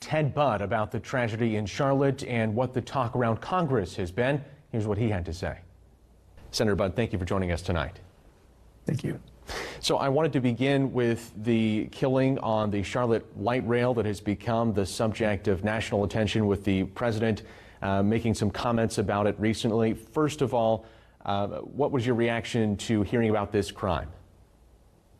Ted Budd about the tragedy in Charlotte and what the talk around Congress has been. Here's what he had to say. Senator Budd, thank you for joining us tonight. Thank you. So I wanted to begin with the killing on the Charlotte light rail that has become the subject of national attention, with the president making some comments about it recently. First of all, what was your reaction to hearing about this crime?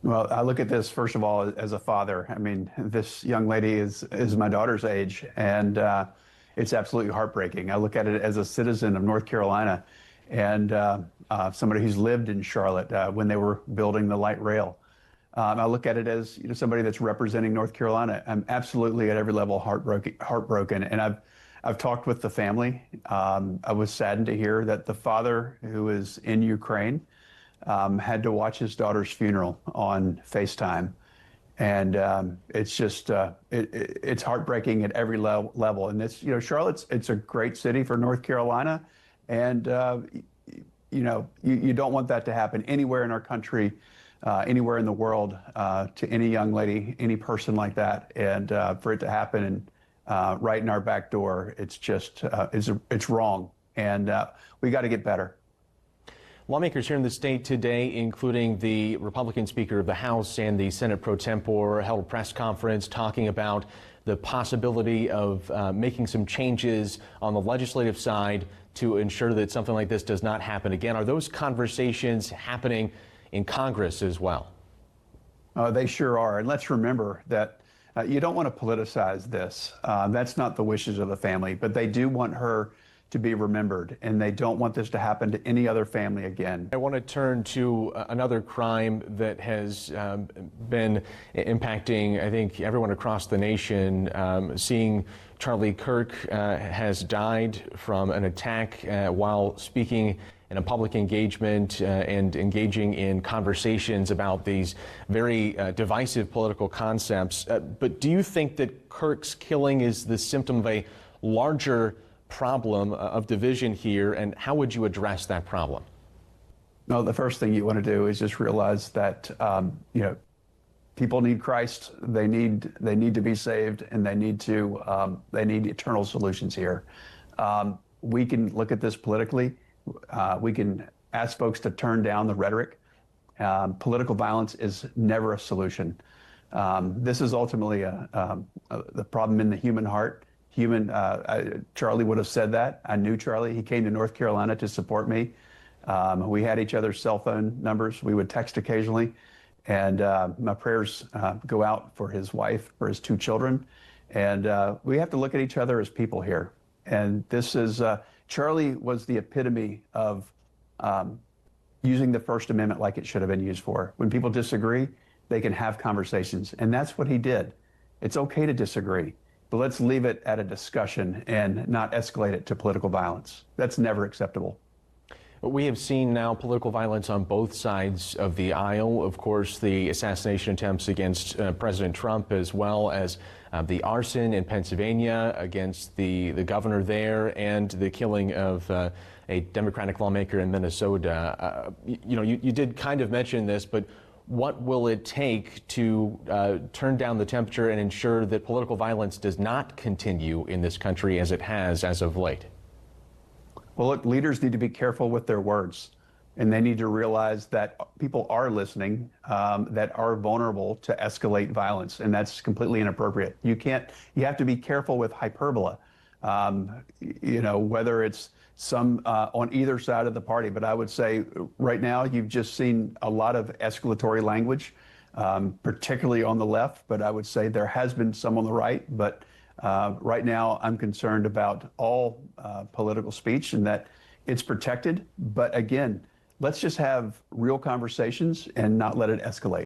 Well, I look at this, first of all, as a father. I mean, this young lady is my daughter's age, and it's absolutely heartbreaking. I look at it as a citizen of North Carolina and somebody who's lived in Charlotte when they were building the light rail. I look at it as somebody that's representing North Carolina. I'm absolutely at every level heartbroken. And I've talked with the family. I was saddened to hear that the father, who is in Ukraine, had to watch his daughter's funeral on FaceTime. And it's just, it's heartbreaking at every level. And it's, it's a great city for North Carolina. And, you don't want that to happen anywhere in our country, anywhere in the world, to any young lady, any person like that. And for it to happen right in our back door, it's just, it's wrong. And we got to get better. Lawmakers here in the state today, including the Republican Speaker of the House and the Senate pro tempore, held a press conference talking about the possibility of making some changes on the legislative side to ensure that something like this does not happen again. Are those conversations happening in Congress as well? They sure are. And let's remember that you don't want to politicize this. That's not the wishes of the family, but they do want her to be remembered, and they don't want this to happen to any other family again. I want to turn to another crime that has been impacting, I think, everyone across the nation. Seeing Charlie Kirk has died from an attack while speaking in a public engagement and engaging in conversations about these very divisive political concepts. But do you think that Kirk's killing is the symptom of a larger problem of division here, and how would you address that problem? No, the first thing you want to do is just realize that people need Christ. They need to be saved, and they need eternal solutions here. We can look at this politically. We can ask folks to turn down the rhetoric. Political violence is never a solution. This is ultimately the problem in the human heart. Charlie would have said that. I knew Charlie. He came to North Carolina to support me. We had each other's cell phone numbers. We would text occasionally. And my prayers go out for his wife, for his two children. And we have to look at each other as people here. And this is, Charlie was the epitome of using the First Amendment like it should have been used for. When people disagree, they can have conversations. And that's what he did. It's okay to disagree. But let's leave it at a discussion and not escalate it to political violence. That's never acceptable. We have seen now political violence on both sides of the aisle. Of course, the assassination attempts against President Trump, as well as the arson in Pennsylvania against the governor there, and the killing of a Democratic lawmaker in Minnesota. You did kind of mention this, but what will it take to turn down the temperature and ensure that political violence does not continue in this country as it has as of late? Well, look, leaders need to be careful with their words, and they need to realize that people are listening, that are vulnerable to escalate violence, and that's completely inappropriate. You have to be careful with hyperbole, whether it's some on either side of the party. But I would say right now you've just seen a lot of escalatory language, particularly on the left, but I would say there has been some on the right. But right now I'm concerned about all political speech and that it's protected. But again, let's just have real conversations and not let it escalate.